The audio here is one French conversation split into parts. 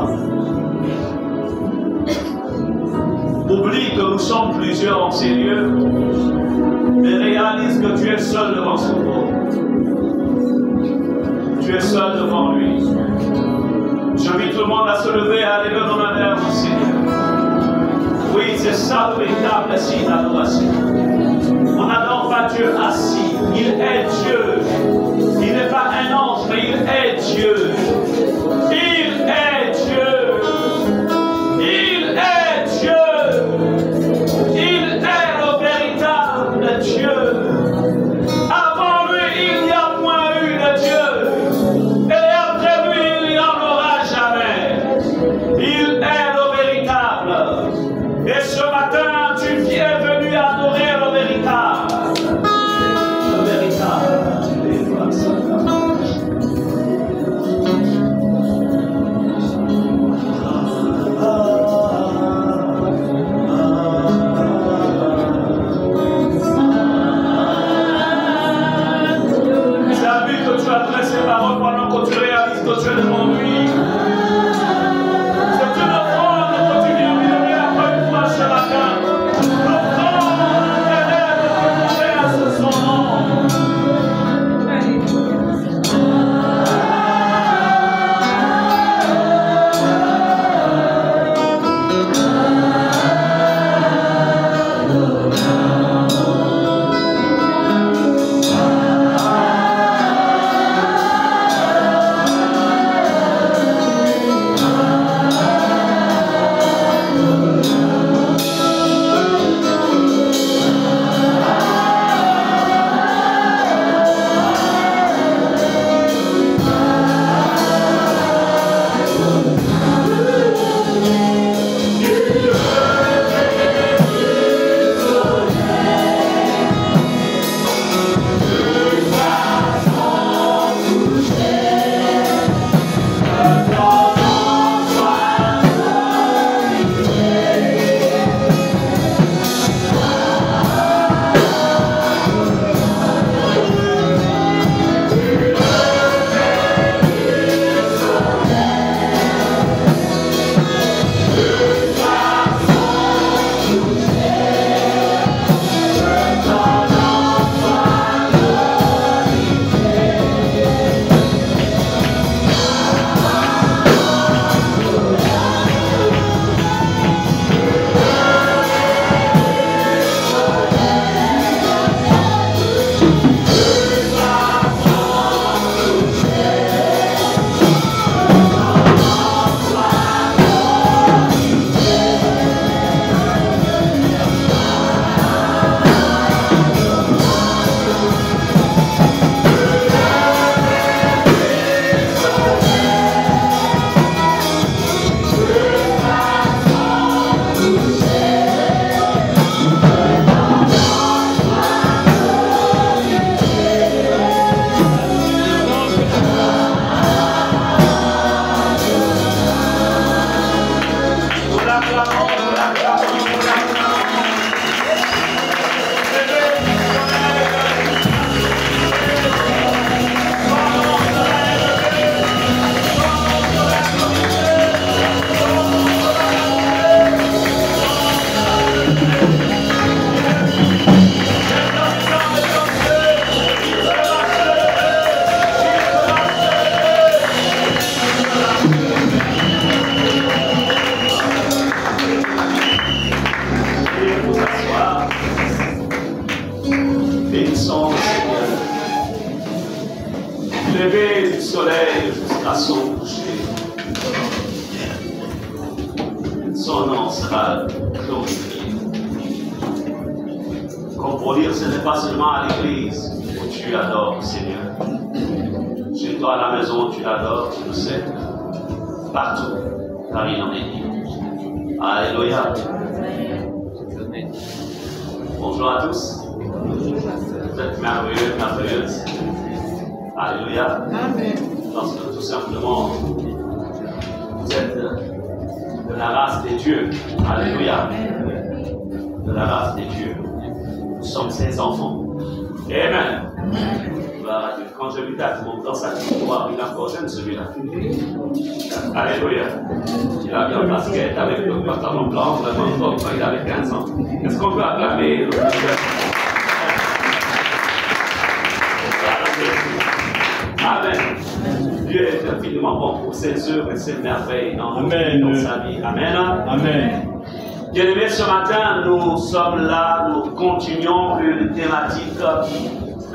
toi. Oublie que nous sommes plusieurs en ces lieux, mais réalise que tu es seul devant son trône. Tu es seul devant lui. J'invite tout le monde à se lever et à lever nos mains vers le Seigneur. Oui, c'est ça le véritable signe d'adoration. On n'adore pas Dieu assis. Il est Dieu. Il n'est pas un ange, mais il est Dieu. Il est Dieu. Il est Dieu. Il est le véritable Dieu. Avant lui, il n'y a point eu de Dieu. Et après lui, il n'y en aura jamais. Il est le véritable. Et ce matin, tu es venu adorer le véritable. Le véritable. Ces paroles pendant que tu réalises que tu es devant lui. C'est une offrande que tu viens lui donner après une fois ce matin. L'offrande éternelle de demander à son nom. Bonjour à tous. Vous êtes merveilleux, merveilleuses. Alléluia. Parce que tout simplement, vous êtes de la race des dieux. Alléluia. De la race des dieux. Nous sommes ses enfants. Amen. Gloire à Dieu. Quand j'ai vu ta dans sa victoire, il a encore jeune celui-là. Alléluia. Il a bien basket avec le pantalon blanc, vraiment fort quand il avait 15 ans. Est-ce qu'on peut acclamer le Seigneur? Amen. Dieu est infiniment bon pour ses œuvres et ses merveilles dans sa vie. Amen. Amen. Bien-aimés, ce matin, nous sommes là, nous continuons une thématique,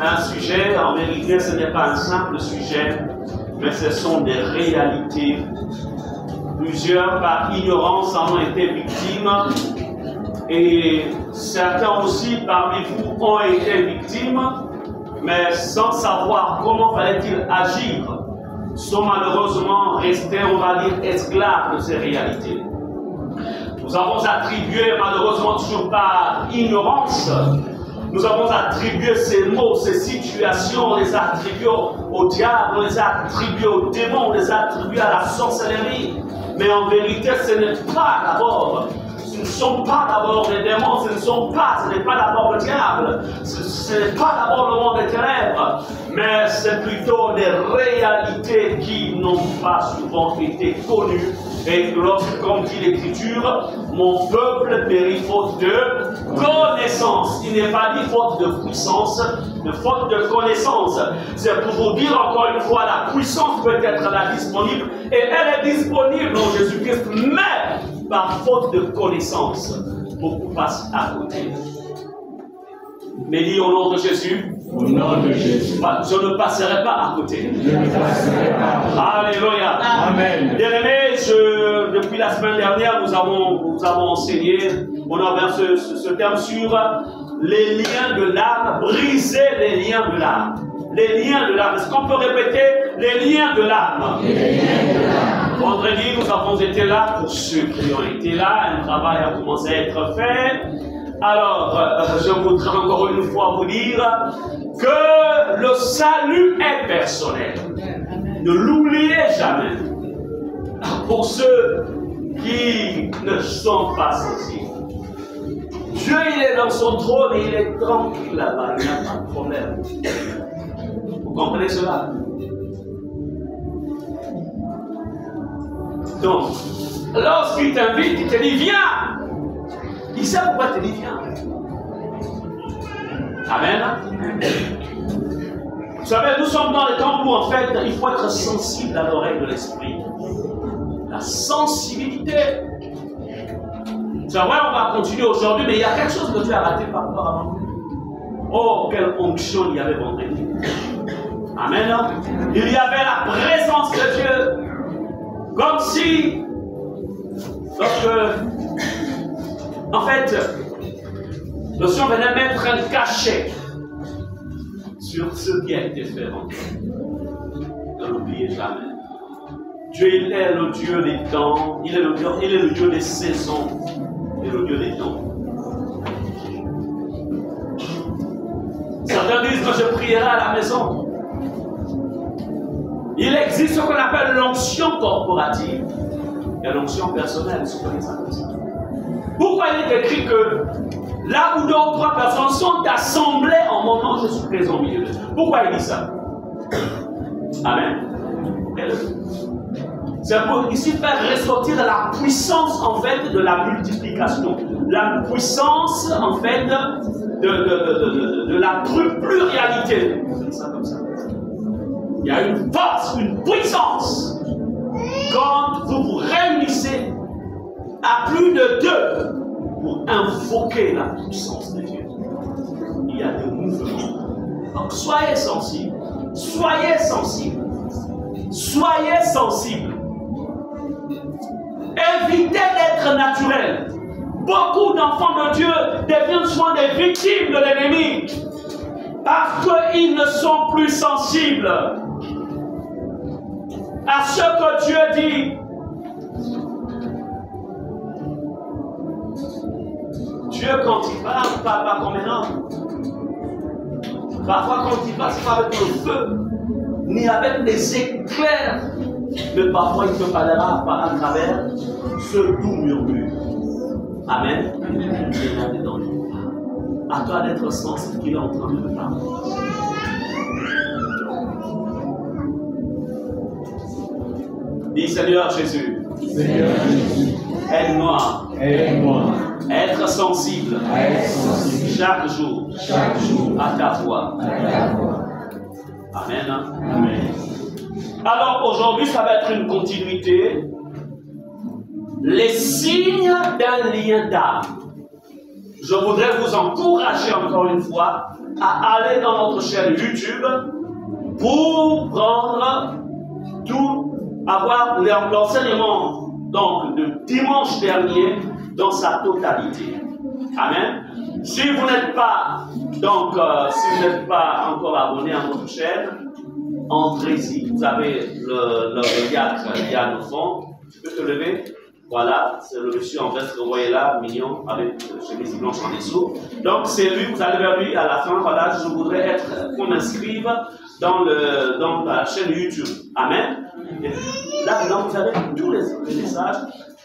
un sujet. En vérité, ce n'est pas un simple sujet, mais ce sont des réalités. Plusieurs, par ignorance, en ont été victimes. Et certains aussi, parmi vous, ont été victimes, mais sans savoir comment fallait-il agir, sont malheureusement restés, on va dire, esclaves de ces réalités. Nous avons attribué, malheureusement toujours par ignorance, nous avons attribué ces mots, ces situations, on les a attribués au diable, on les a attribués aux démons, on les a attribués à la sorcellerie. Mais en vérité, ce n'est pas d'abord, ce ne sont pas d'abord les démons, ce n'est pas d'abord le diable, ce n'est pas d'abord le monde des ténèbres, mais c'est plutôt des réalités qui n'ont pas souvent été connues. Et lorsque, comme dit l'Écriture, mon peuple périt faute de connaissance. Il n'est pas dit faute de puissance, de faute de connaissance. C'est pour vous dire encore une fois, la puissance peut être là disponible, et elle est disponible en Jésus-Christ, mais par faute de connaissance, beaucoup passent à côté. Mais dis au nom de Jésus. Au nom de Jésus. Je ne passerai pas à côté. Je ne passerai pas. Alléluia. Amen. Bien-aimés, depuis la semaine dernière, nous avons enseigné, on a ouvert ce terme sur les liens de l'âme, briser les liens de l'âme. Les liens de l'âme. Est-ce qu'on peut répéter les liens de l'âme? Les liens de l'âme. Vendredi, nous avons été là pour ceux qui ont été là. Un travail a commencé à être fait. Alors, je voudrais encore une fois vous dire que le salut est personnel. Ne l'oubliez jamais. Pour ceux qui ne sont pas sensibles. Dieu, il est dans son trône et il est tranquille là-bas. Il n'y a pas de problème. Vous comprenez cela? Donc, lorsqu'il t'invite, il te dit viens. Il sait pourquoi il te dit viens. Amen. Vous savez, nous sommes dans le temps où en fait, il faut être sensible à l'oreille de l'esprit. La sensibilité. C'est vrai, on va continuer aujourd'hui, mais il y a quelque chose que tu as raté par rapport à moi. Oh, quelle onction il y avait vendredi. Amen. Il y avait la présence de Dieu. Comme si, en fait, le Seigneur venait mettre un cachet sur ce qui a été fait vendredi. Ne l'oubliez jamais. Dieu, il est le Dieu des temps, il est le Dieu des saisons, il est le Dieu des temps. Certains disent que je prierai à la maison. Il existe ce qu'on appelle l'onction corporative et l'onction personnelle, si vous connaissez ça comme ça. Pourquoi il est écrit que là où deux ou trois personnes sont assemblées en mon nom, je suis présent au milieu d'eux? Pourquoi il dit ça? Amen. C'est pour ici faire ressortir la puissance en fait de la multiplication, la puissance en fait de la pluralité. C'est ça comme ça. Il y a une force, une puissance quand vous vous réunissez à plus de deux pour invoquer la puissance de Dieu. Il y a des mouvements. Donc soyez sensibles. Soyez sensibles. Soyez sensibles. Évitez d'être naturel. Beaucoup d'enfants de Dieu deviennent souvent des victimes de l'ennemi parce qu'ils ne sont plus sensibles à ce que Dieu dit. Dieu, quand il parle pas comme un homme. Parfois, quand il parle, c'est pas avec le feu, ni avec des éclairs. Mais parfois, il te parlera à travers ce doux murmure. Amen. À toi d'être sensible qu'il est en train de te parler. Dis Seigneur Jésus, Seigneur Jésus, aide-moi aide-moi à être sensible à être sensible chaque jour à ta voix. Amen. Amen. Alors aujourd'hui, ça va être une continuité. Les signes d'un lien d'âme. Je voudrais vous encourager encore une fois à aller dans notre chaîne YouTube pour prendre tout, avoir l'enseignement donc de dimanche dernier dans sa totalité. Amen. Si vous n'êtes pas donc si vous n'êtes pas encore abonné à notre chaîne, entrez-y. Vous avez le Yann au fond. Tu peux te lever. Voilà, c'est le monsieur en veste que vous voyez là, mignon, avec chemise blanche en dessous. Donc c'est lui, vous allez vers lui à la fin. Voilà, je voudrais qu'on m'inscrive dans la chaîne YouTube. Amen. Et là maintenant, vous avez tous les messages.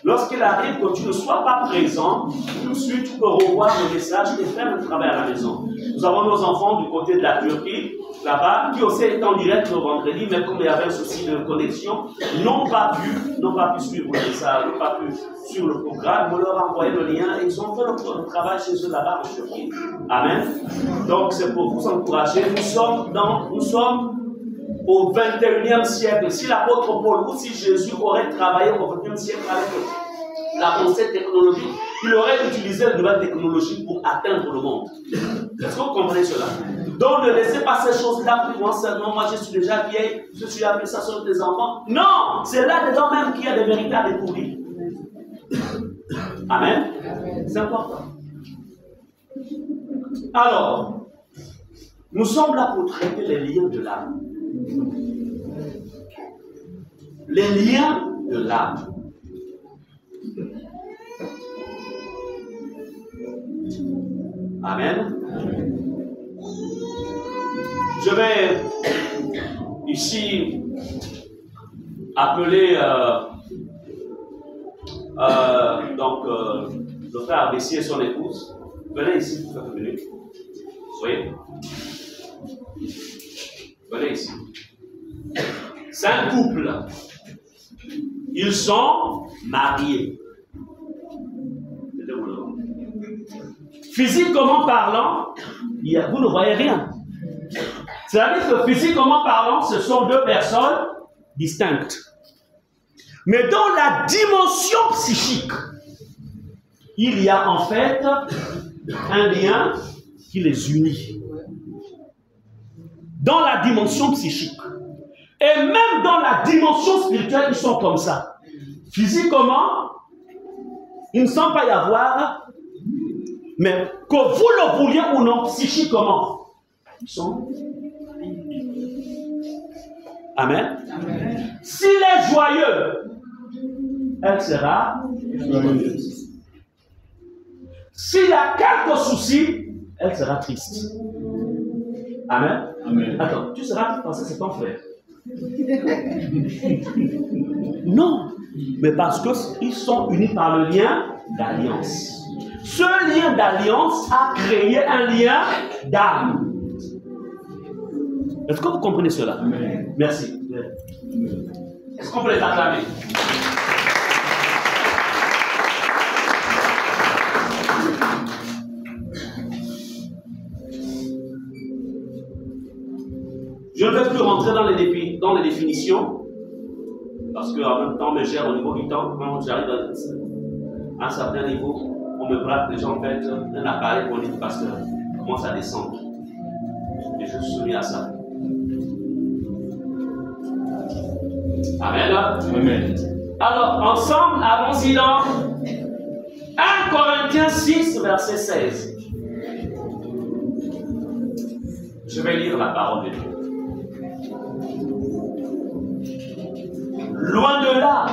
Lorsqu'il arrive que tu ne sois pas présent, tout de suite tu peux revoir le message et faire le travail à la maison. Nous avons nos enfants du côté de la Turquie, là-bas, qui aussi étaient en direct le vendredi, mais comme il y avait un souci de connexion, n'ont pas pu suivre le message, n'ont pas pu suivre le programme. On leur a envoyé le lien et ils ont fait le travail chez eux là-bas en Turquie. Amen. Donc c'est pour vous encourager. Nous sommes au 21e siècle. Si l'apôtre Paul ou si Jésus aurait travaillé au 20e siècle avec l'avancée technologique, il aurait utilisé la nouvelle technologie pour atteindre le monde. Est-ce que vous comprenez cela? Donc ne laissez pas ces choses-là pour moi seulement. Moi je suis déjà vieille, je suis appelé ça sur des enfants. Non, c'est là-dedans même qu'il y a des vérités à découvrir. Amen. C'est important. Alors, nous sommes là pour traiter les liens de l'âme. Les liens de l'âme. Amen. Je vais ici appeler le frère Bessier et son épouse. Venez ici pour quelques minutes. Soyez. Venez ici. C'est un couple. Ils sont mariés. Physiquement parlant, vous ne voyez rien. C'est-à-dire que physiquement parlant, ce sont deux personnes distinctes. Mais dans la dimension psychique, il y a en fait un lien qui les unit. Dans la dimension psychique. Et même dans la dimension spirituelle, ils sont comme ça. Physiquement, il ne semble pas y avoir, mais que vous le vouliez ou non, psychiquement, ils sont. Amen. Amen. S'il est joyeux, elle sera joyeuse. S'il a quelques soucis, elle sera triste. Amen. Amen. Attends, tu seras triste parce que c'est ton frère. Non, mais parce qu'ils sont unis par le lien d'alliance. Ce lien d'alliance a créé un lien d'âme. Est-ce que vous comprenez cela? Amen. Merci. Est-ce qu'on peut les acclamer? Je ne vais plus rentrer dans les définitions, parce qu'en même temps, je me gère au niveau du temps. Quand j'arrive à un certain niveau, on me braque déjà en fait un appareil pour dire pasteur, commence à descendre. Et je suis soumis à ça. Amen. Amen. Alors, ensemble, allons-y dans 1 Corinthiens 6, verset 16. Je vais lire la parole de Dieu. Loin de là,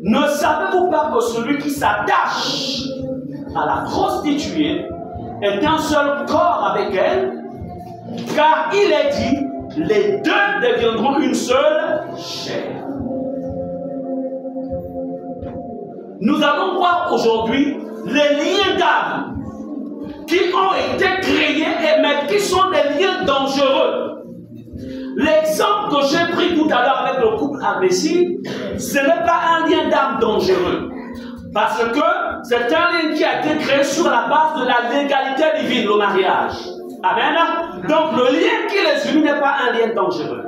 ne savez-vous pas que celui qui s'attache à la prostituée est un seul corps avec elle? Car il est dit, les deux deviendront une seule chair. Nous allons voir aujourd'hui les liens d'âme qui ont été créés, mais qui sont des liens dangereux. l'exemple que j'ai pris tout à l'heure avec le couple imbécile, ce n'est pas un lien d'âme dangereux. Parce que c'est un lien qui a été créé sur la base de la légalité divine, le mariage. Amen. Donc le lien qui les unit n'est pas un lien dangereux.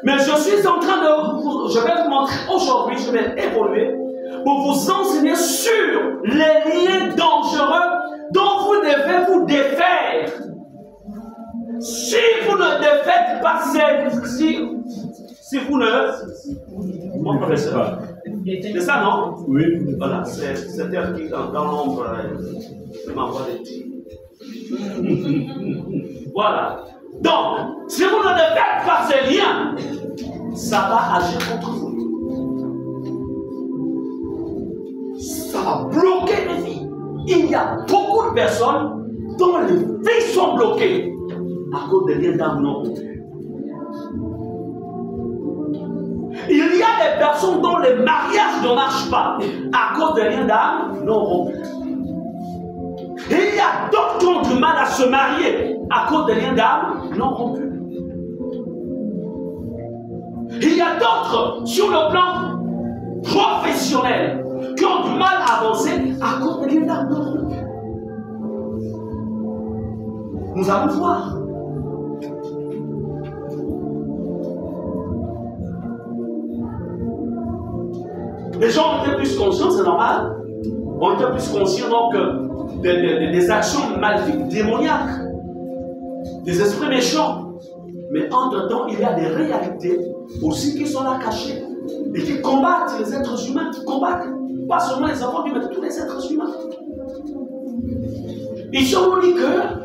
Mais je suis en train de... Je vais vous montrer aujourd'hui, je vais évoluer pour vous enseigner sur les liens dangereux dont vous devez vous défaire. Si vous ne défaites pas si vous ne... Mon professeur, c'est ça, non? Oui. Voilà, c'est elle qui, dans l'ombre, m'envoie des tirs. Voilà. Donc, si vous ne défaites pas ces liens, ça va agir contre vous. Ça va bloquer les vies. Il y a beaucoup de personnes dont les vies sont bloquées à cause des liens d'âme non rompus. Il y a des personnes dont les mariages ne marchent pas à cause des liens d'âme non rompus. Et il y a d'autres qui ont du mal à se marier à cause des liens d'âme non rompus. Il y a d'autres sur le plan professionnel qui ont du mal à avancer à cause des liens d'âme non rompus. Nous allons voir. Les gens ont été plus conscients, c'est normal. On était plus conscients donc des actions maléfiques, démoniaques, des esprits méchants. Mais entre-temps, il y a des réalités aussi qui sont là cachées et qui combattent les êtres humains, qui combattent pas seulement les enfants, mais tous les êtres humains. Ici, on nous dit que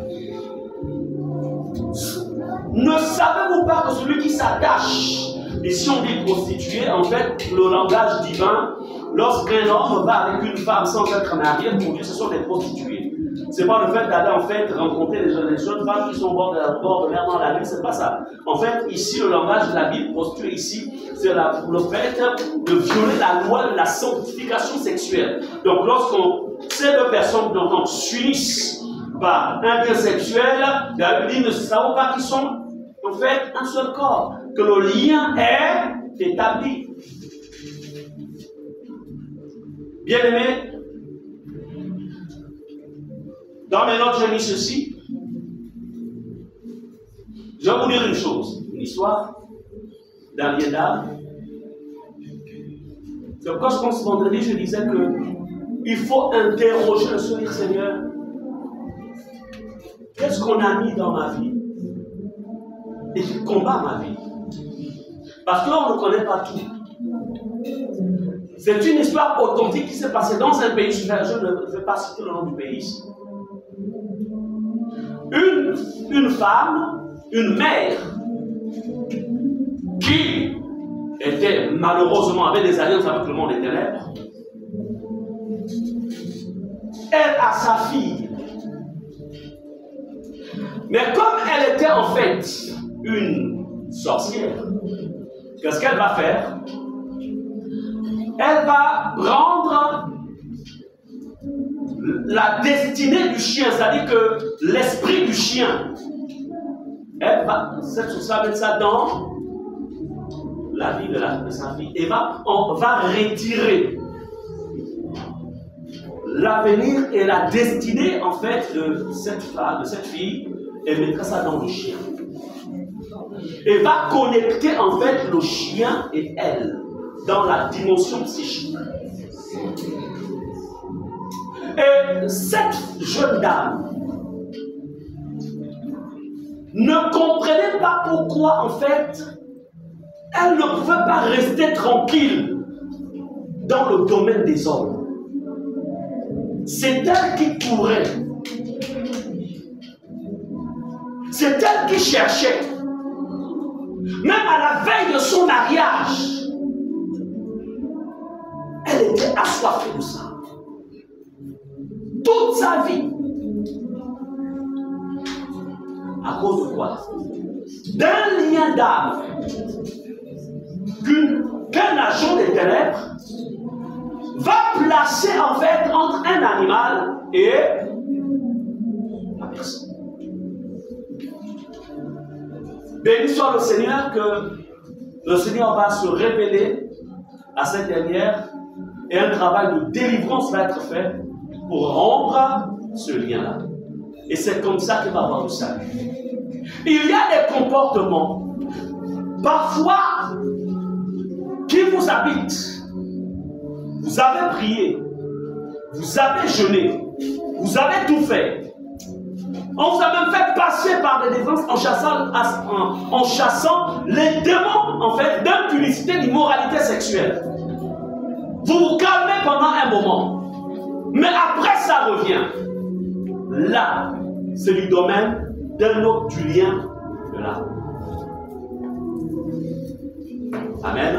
ne savez-vous pas que celui qui s'attache, ici on dit prostituée, en fait, le langage divin, lorsqu'un homme va avec une femme sans être marié, pour Dieu, ce sont des prostituées. Ce n'est pas le fait d'aller en fait rencontrer les jeunes femmes qui sont au bord de l'air dans la nuit, c'est pas ça. En fait, ici, le langage de la Bible, prostituée ici, c'est le fait de violer la loi de la sanctification sexuelle. Donc, ces deux personnes s'unissent par un bien sexuel, la Bible ne savent pas qu'ils sont en fait un seul corps, que le lien est établi. Bien aimé, dans mes notes, j'ai mis ceci. Je vais vous dire une chose, une histoire d'un lien d'âme. C'est pourquoi je pense que vendredi, je disais qu'il faut interroger le Seigneur, Seigneur, qu'est-ce qu'on a mis dans ma vie et qui combat ma vie? Parce que là, on ne connaît pas tout. C'est une histoire authentique qui s'est passée dans un pays, je ne vais pas citer le nom du pays ici. Une femme, une mère, qui était malheureusement, avait des alliances avec le monde des ténèbres, elle a sa fille. Mais comme elle était en fait une sorcière, qu'est-ce qu'elle va faire? Elle va prendre la destinée du chien, c'est-à-dire que l'esprit du chien, elle va mettre ça dans la vie de sa fille et on va retirer l'avenir et la destinée en fait de cette femme, de cette fille, et mettra ça dans le chien. Et va connecter en fait le chien et elle dans la dimension psychique. Et cette jeune dame ne comprenait pas pourquoi en fait elle ne pouvait pas rester tranquille dans le domaine des hommes. C'est elle qui courait. C'est elle qui cherchait. Même à la veille de son mariage, elle était assoiffée de ça. Toute sa vie. À cause de quoi? D'un lien d'âme qu'un agent des ténèbres va placer en fait entre un animal et la personne. Béni soit le Seigneur que le Seigneur va se révéler à cette dernière et un travail de délivrance va être fait pour rompre ce lien-là. Et c'est comme ça qu'il va avoir du salut. Il y a des comportements, parfois, qui vous habitent. Vous avez prié, vous avez jeûné, vous avez tout fait. On vous a même fait passer par des défenses en chassant les démons, en fait, d'impunicité, d'immoralité sexuelle. Vous vous calmez pendant un moment. Mais après, ça revient. Là, c'est du domaine d'un autre du lien de l'âme. Amen.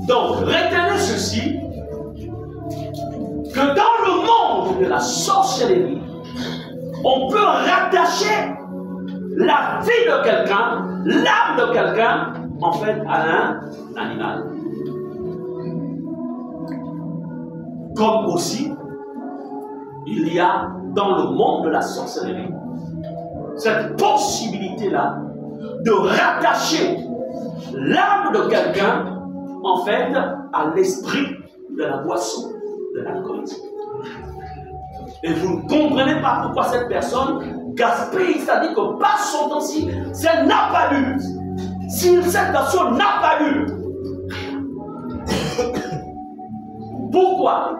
Donc, retenez ceci, que dans le monde de la sorcellerie, on peut rattacher la vie de quelqu'un, l'âme de quelqu'un, en fait, à un animal. Comme aussi, il y a dans le monde de la sorcellerie cette possibilité-là de rattacher l'âme de quelqu'un, en fait, à l'esprit de la boisson, de l'alcoolisme. Et vous ne comprenez pas pourquoi cette personne gaspille, c'est-à-dire que passe son temps si elle n'a pas lu. Si cette personne n'a pas lu, pourquoi?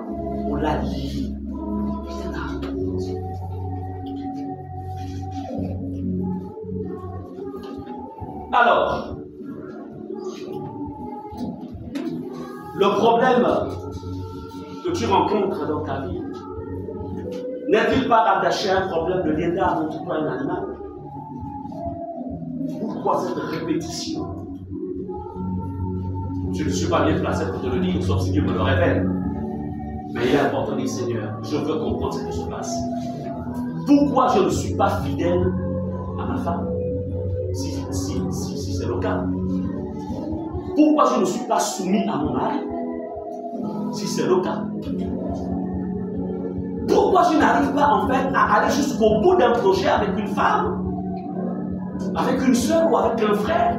On l'a lié. Alors, le problème que tu rencontres dans ta vie n'est-il pas rattaché à un problème de lien d'âme entre toi et un animal? Pourquoi cette répétition? Je ne suis pas bien placé pour te le dire, sauf si Dieu me le révèle. Mais il est important de dire, Seigneur, je veux comprendre ce qui se passe. Pourquoi je ne suis pas fidèle à ma femme? Si c'est le cas. Pourquoi je ne suis pas soumis à mon mari? Si c'est le cas. Pourquoi je n'arrive pas en fait à aller jusqu'au bout d'un projet avec une femme, avec une soeur ou avec un frère?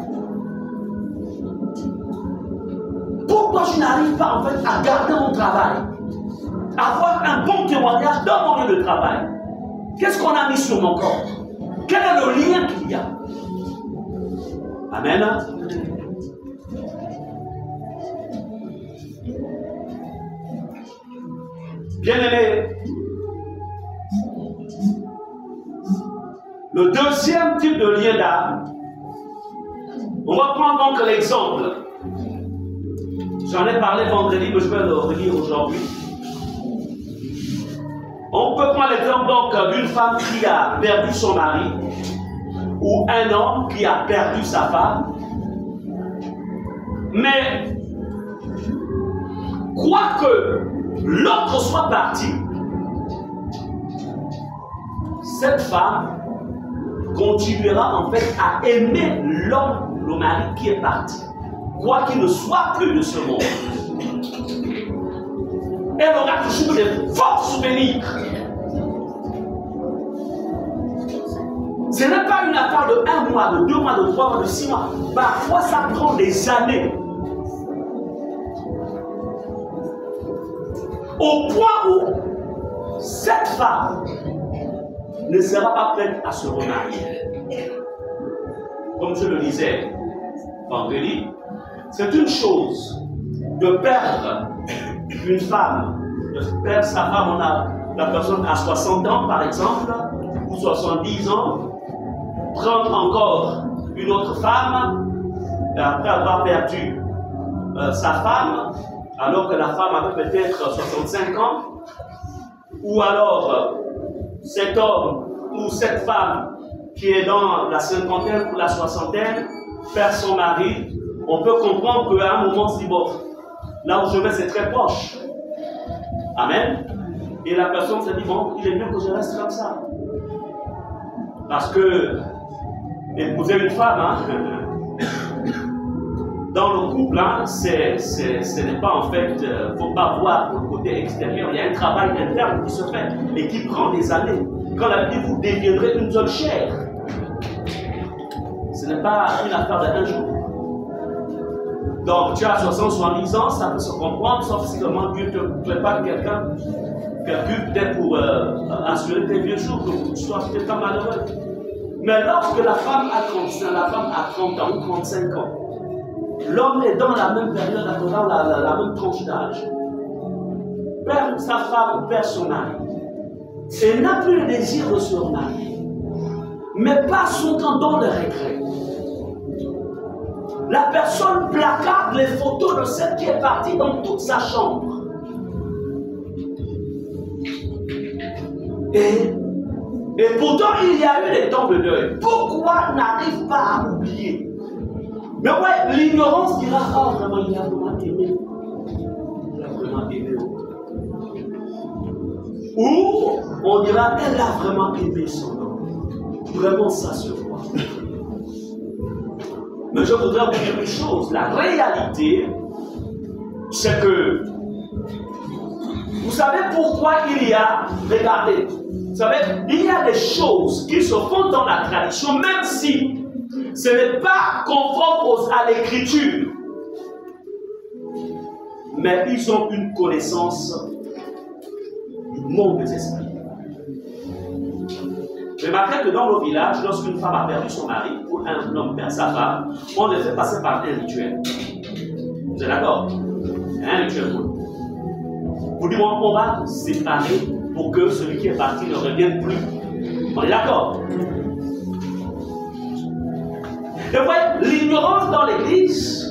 Pourquoi je n'arrive pas en fait à garder mon travail, avoir un bon témoignage dans mon lieu de travail? Qu'est-ce qu'on a mis sur mon corps? Quel est le lien qu'il y a? Amen. Bien-aimés, le deuxième type de lien d'âme, on va prendre donc l'exemple. J'en ai parlé vendredi, mais je vais le relire aujourd'hui. On peut prendre l'exemple donc d'une femme qui a perdu son mari, ou un homme qui a perdu sa femme. Mais, quoique l'autre soit parti, cette femme continuera en fait à aimer l'homme, le mari qui est parti, quoi qu'il ne soit plus de ce monde. Elle aura toujours des forts souvenirs. Ce n'est pas une affaire de 1 mois, de 2 mois, de 3 mois, de 6 mois. Parfois, ça prend des années. Au point où cette femme ne sera pas prête à se remarier. Comme je le disais vendredi, c'est une chose de perdre une femme, de perdre sa femme, on a la personne à 60 ans par exemple, ou 70 ans, prendre encore une autre femme, après avoir perdu sa femme, alors que la femme avait peut-être 65 ans, ou alors cet homme ou cette femme qui est dans la cinquantaine ou la soixantaine perd son mari, on peut comprendre qu'à un moment, on se dit, bon, là où je vais, c'est très proche. Amen. Et la personne se dit, bon, il est mieux que je reste comme ça. Parce que épouser une femme, hein, dans le couple, hein, ce n'est pas en fait, il ne faut pas voir le côté extérieur. Il y a un travail interne qui se fait et qui prend des années. quand la Bible dit vous deviendrez une seule chair, ce n'est pas une affaire d'un jour. Donc tu as 60, 70 ans, ça peut se comprendre, sauf si vraiment Dieu te prépare quelqu'un peut-être pour assurer tes vieux jours, que tu sois peut-être pas malheureux. Mais lorsque la femme a 30 ans ou 35 ans, l'homme est dans la même période, dans la même tranche d'âge, perd sa femme ou perd son mari, et n'a plus le désir de se remarier, mais passe son temps dans le regret. La personne placarde les photos de celle qui est partie dans toute sa chambre. Et pourtant, il y a eu des temps de deuil. Pourquoi n'arrive pas à oublier? Mais ouais, l'ignorance dira, oh vraiment, il a vraiment aimé. Il a vraiment aimé. Ou on dira, elle a vraiment aimé son homme. Vraiment, ça se voit. Mais je voudrais vous dire une chose. La réalité, c'est que vous savez pourquoi il y a, regardez, vous savez, il y a des choses qui se font dans la tradition, même si ce n'est pas conforme à l'écriture. Mais ils ont une connaissance du monde des esprits. Remarquez que dans nos villages, lorsqu'une femme a perdu son mari, ou un homme perd sa femme, on le fait passer par un rituel. Vous êtes d'accord? Un rituel. Vous dites, on va séparer pour que celui qui est parti ne revienne plus. On est d'accord? Et vous voyez, l'ignorance dans l'église,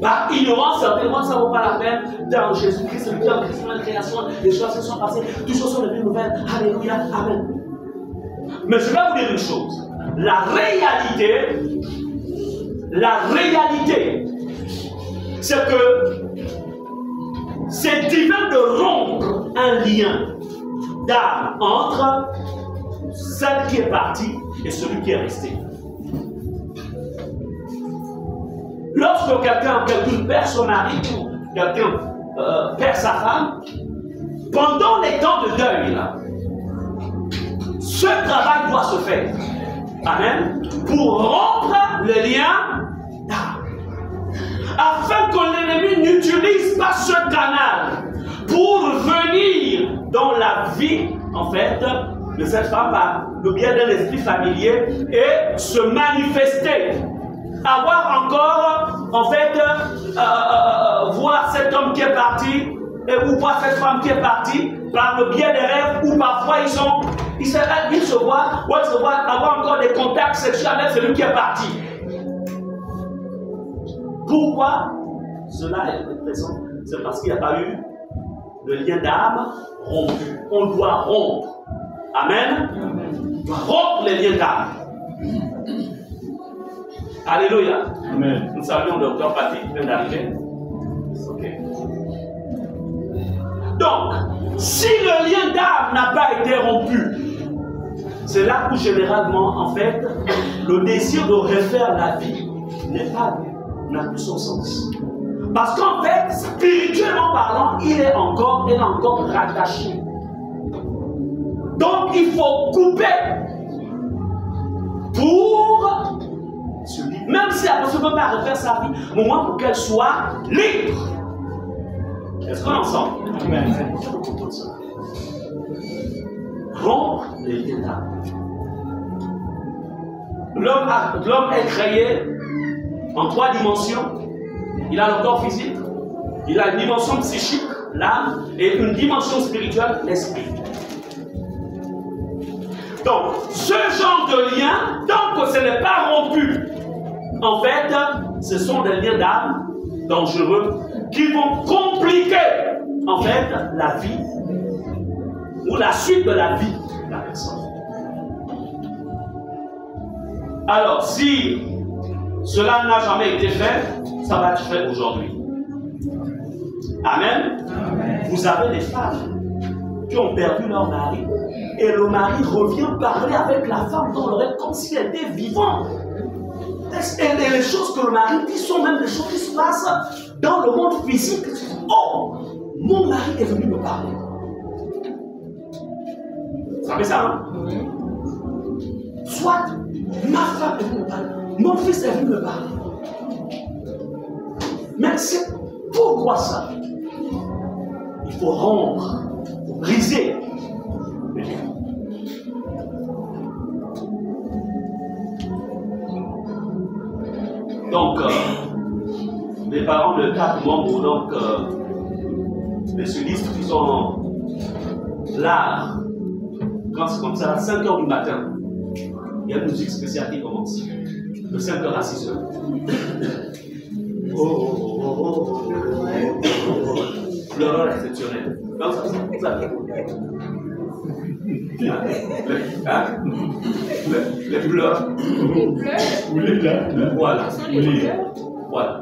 par ignorance, certainement, ça ne vaut pas la peine. Dans Jésus-Christ, celui qui a Christ, la création, les choses se sont passées, toutes choses sont devenues nouvelles. Alléluia, amen. Mais je vais vous dire une chose. La réalité, c'est que c'est divin de rompre un lien d'âme entre celle qui est partie et celui qui est resté. Lorsque quelqu'un perd son mari ou quelqu'un perd sa femme, pendant les temps de deuil, là, ce travail doit se faire. Amen. Pour rompre le lien d'âme. Afin que l'ennemi n'utilise pas ce canal pour venir dans la vie, en fait, de cette femme par le biais d'un esprit familier et se manifester. Avoir encore, en fait, voir cet homme qui est parti, ou voir cette femme qui est partie, par le biais des rêves, ou parfois ils se voient, avoir encore des contacts sexuels avec celui qui est parti. Pourquoi cela est présent? C'est parce qu'il n'y a pas eu de lien d'âme rompu. On doit rompre. Amen. On doit rompre les liens d'âme. Alléluia. Amen. Nous saluons le docteur Patrick qui vient d'arriver. Ok. Donc, si le lien d'âme n'a pas été rompu, c'est là où généralement, en fait, le désir de refaire la vie n'a plus son sens. Parce qu'en fait, spirituellement parlant, il est encore rattaché. Donc, il faut couper pour se libérer. Même si la personne ne peut pas refaire sa vie, au moins pour qu'elle soit libre. Est-ce qu'on est ensemble? Amen. Rompre les liens d'âme. L'homme est créé en 3 dimensions. Il a le corps physique, il a une dimension psychique, l'âme, et une dimension spirituelle, l'esprit. Donc, ce genre de lien, tant que ce n'est pas rompu, en fait, ce sont des liens d'âme dangereux qui vont compliquer, en fait, la vie ou la suite de la vie de la personne. Alors, si cela n'a jamais été fait, ça va être fait aujourd'hui. Amen. Amen. Vous avez des femmes qui ont perdu leur mari et le mari revient parler avec la femme dans l'oreille comme si elle était vivante. Et les choses que le mari dit sont même des choses qui se passent dans le monde physique. Oh, mon mari est venu me parler. savez ça, hein? Soit ma femme est venue me parler, mon fils est venu me parler. Mais c'est pourquoi ça? Il faut rompre, il faut briser le lien. Donc, les parents de 4 membres, donc, de ce livre, qui sont là, quand c'est comme ça, à 5 h du matin, il y a une musique spéciale qui commence. De 5 h à 6 h. Pleureur exceptionnel. Donc, ça. Les pleurs. Voilà. Voilà.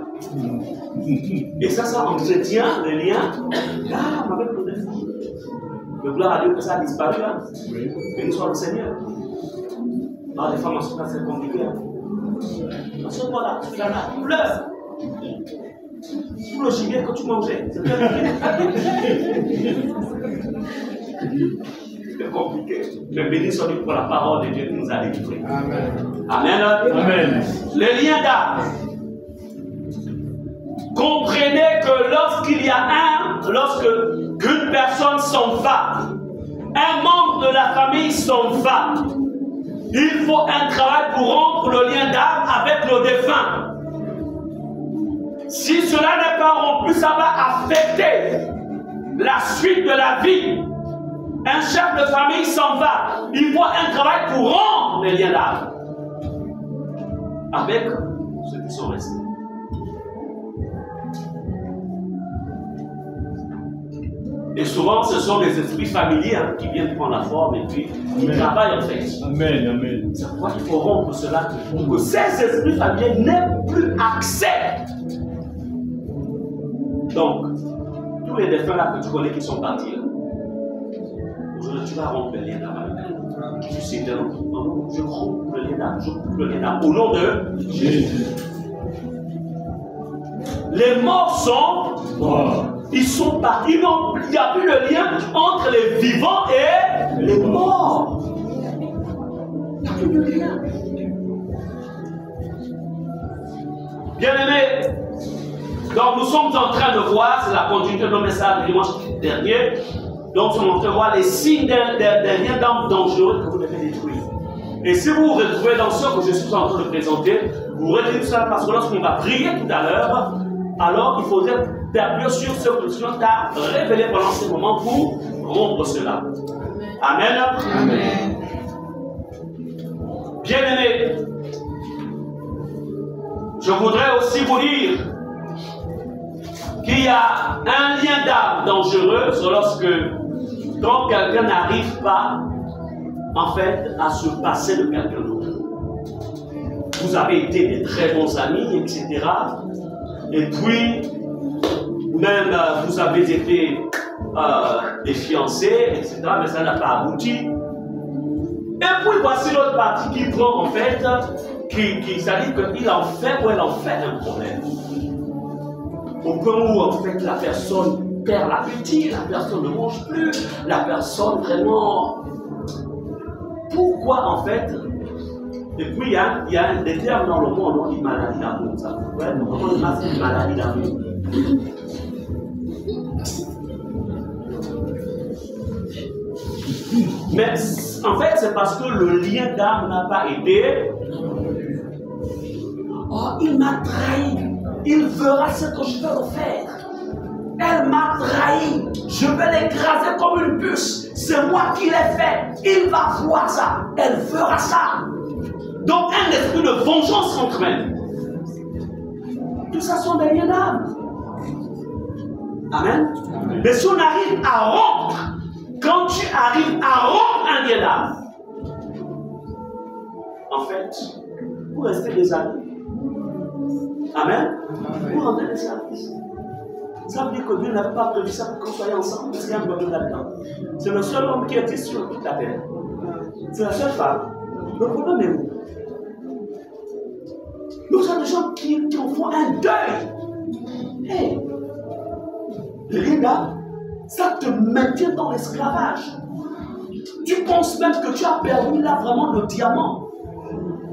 Et ça entretient le lien avec le défunt. Le gloire à Dieu que ça a disparu. Hein? Béni soit le Seigneur. Non, les femmes en sont pas très compliquées. En ce moment-là, tu pleures. Tout le gibier que tu mangeais, c'est compliqué. Mais béni soit Dieu pour la parole de Dieu qui nous a délivrés. Amen. Amen. Amen. Le lien d'âme. Comprenez que lorsqu'il y a qu'une personne s'en va, un membre de la famille s'en va, il faut un travail pour rompre le lien d'âme avec le défunt. Si cela n'est pas rompu, ça va affecter la suite de la vie. Un chef de famille s'en va, il faut un travail pour rompre les liens d'âme avec ceux qui sont restés. Et souvent, ce sont des esprits familiers qui viennent prendre la forme et puis qui travaillent en fait. Amen, amen. C'est pourquoi il faut rompre cela pour que ces esprits familiers n'aient plus accès. Donc, tous les défunts là que tu connais qui sont partis, aujourd'hui tu vas rompre le lien d'âme avec eux. Tu sais, je romps le lien d'âme, je coupe le lien d'âme au nom de Jésus. Les morts sont morts. Ils sont partis. Il n'y a plus de lien entre les vivants et les morts. Il n'y a plus de lien. Bien-aimés, donc nous sommes en train de voir, c'est la continuité de nos messages du dimanche dernier, donc nous sommes en train de voir les signes d'un lien d'âme dangereux que vous devez détruire. Et si vous vous retrouvez dans ce que je suis en train de présenter, vous retenez ça parce que lorsqu'on va prier tout à l'heure, alors il faudrait t'appuyer sur ce que le Seigneur t'a révélé pendant ce moment pour rompre cela. Amen. Amen. Bien-aimés, je voudrais aussi vous dire qu'il y a un lien d'âme dangereux lorsque quand quelqu'un n'arrive pas en fait à se passer de quelqu'un d'autre. Vous avez été des très bons amis, etc. Et puis, même vous avez été des fiancés, etc. Mais ça n'a pas abouti. Et puis voici l'autre partie qui prend en fait, qui s'allie qu'il en fait ou elle en fait un problème. Au point où en fait la personne perd l'appétit, la personne ne mange plus, la personne vraiment... Pourquoi en fait? Et puis il y a des termes dans le monde, on dit maladie d'amour. Ça on dit maladie d'amour. Mais en fait, c'est parce que le lien d'âme n'a pas été. Oh, il m'a trahi. Il verra ce que je vais le faire. Elle m'a trahi. Je vais l'écraser comme une puce. C'est moi qui l'ai fait. Il va voir ça. Elle fera ça. Donc, un esprit de vengeance contre elle. Tout ça sont des liens d'âme. Amen. Amen. Mais si on arrive à rompre, quand tu arrives à rompre un lien d'âme, en fait, vous restez des amis. Amen. Vous rendez des services. Ça veut dire que Dieu n'avait pas prévu ça pour qu'on soit ensemble, parce qu'il y a un problème là-dedans. C'est le seul homme qui était sur toute la terre. C'est la seule femme. Le problème est où? Nous sommes des gens qui en font un deuil. Hey, le lien d'âme, ça te maintient dans l'esclavage. Tu penses même que tu as perdu là vraiment le diamant.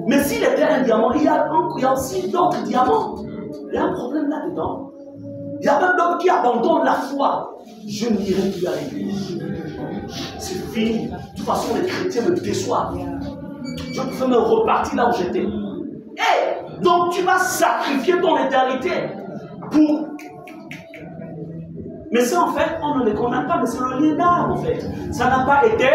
Mais s'il était un diamant, il y a aussi d'autres diamants. Il y a un problème là-dedans. Il y a même d'autres qui abandonnent la foi. Je n'irai plus à l'église. C'est fini. De toute façon, les chrétiens me déçoivent. Je peux me repartir là où j'étais. Et donc tu vas sacrifier ton éternité pour... Mais ça en fait, on ne les condamne pas, mais c'est le lien d'âme en fait. Ça n'a pas été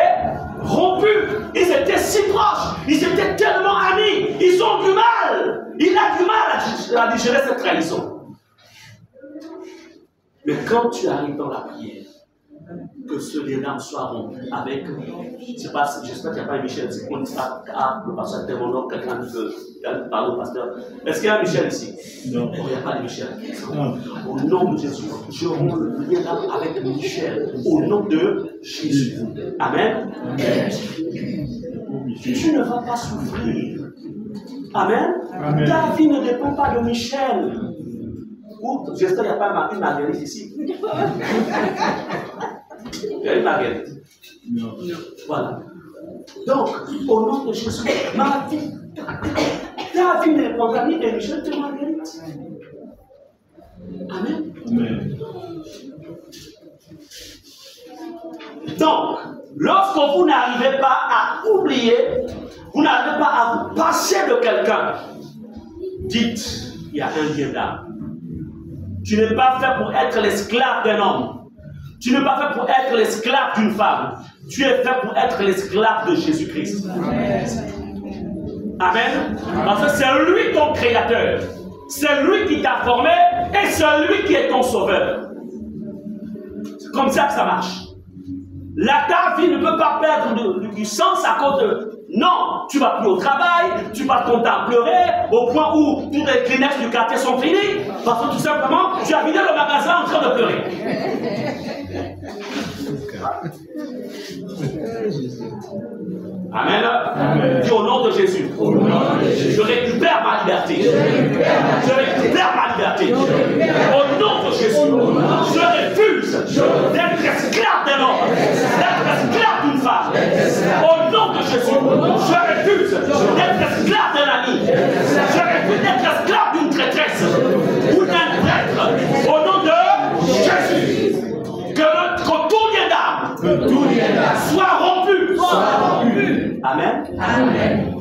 rompu. Ils étaient si proches. Ils étaient tellement amis. Ils ont du mal. Il a du mal à digérer cette trahison. Mais quand tu arrives dans la prière, que ce lien d'âme soit rompu avec, j'espère qu'il n'y a pas un Michel ici, on dit ça, le pasteur tel mon nom, quelqu'un peut parler au pasteur. Est-ce qu'il y a un Michel ici? Non. Il n'y a pas de Michel. Non. Au nom de Jésus, je romps le lien d'âme avec Michel, au nom de Jésus. Amen. Amen. Tu ne vas pas souffrir. Amen. Amen. Ta vie ne dépend pas de Michel. Ou, j'espère qu'il n'y a pas une Marguerite ici. Il y a une Marguerite. Non. Voilà. Donc, au nom de Jésus, ma vie, ta vie ne dépend pas ni de Michel ni de Marguerite. Amen. Amen. Donc, lorsque vous n'arrivez pas à oublier, vous n'arrivez pas à vous passer de quelqu'un, dites, il y a un lien d'âme. Tu n'es pas fait pour être l'esclave d'un homme. Tu n'es pas fait pour être l'esclave d'une femme. Tu es fait pour être l'esclave de Jésus-Christ. Amen. Parce que c'est lui ton créateur. C'est lui qui t'a formé et c'est lui qui est ton sauveur. C'est comme ça que ça marche. Ta vie ne peut pas perdre du sens à cause de... Non, tu vas plus au travail, tu passes ton temps à pleurer, au point où tous les Kleenex du quartier sont finis, parce que tout simplement, tu as vidé le magasin en train de pleurer. Amen. Amen. Dis au nom de Jésus. Je récupère ma liberté. Je récupère ma liberté. Au nom de Jésus. Je refuse d'être esclave d'un homme, d'être esclave d'une femme. Au nom de Jésus. Je refuse d'être esclave d'un ami. Je refuse d'être esclave d'une traîtresse ou d'un prêtre. Au nom de Jésus. Que tout lien d'âme soit rompu. Amen. Amen.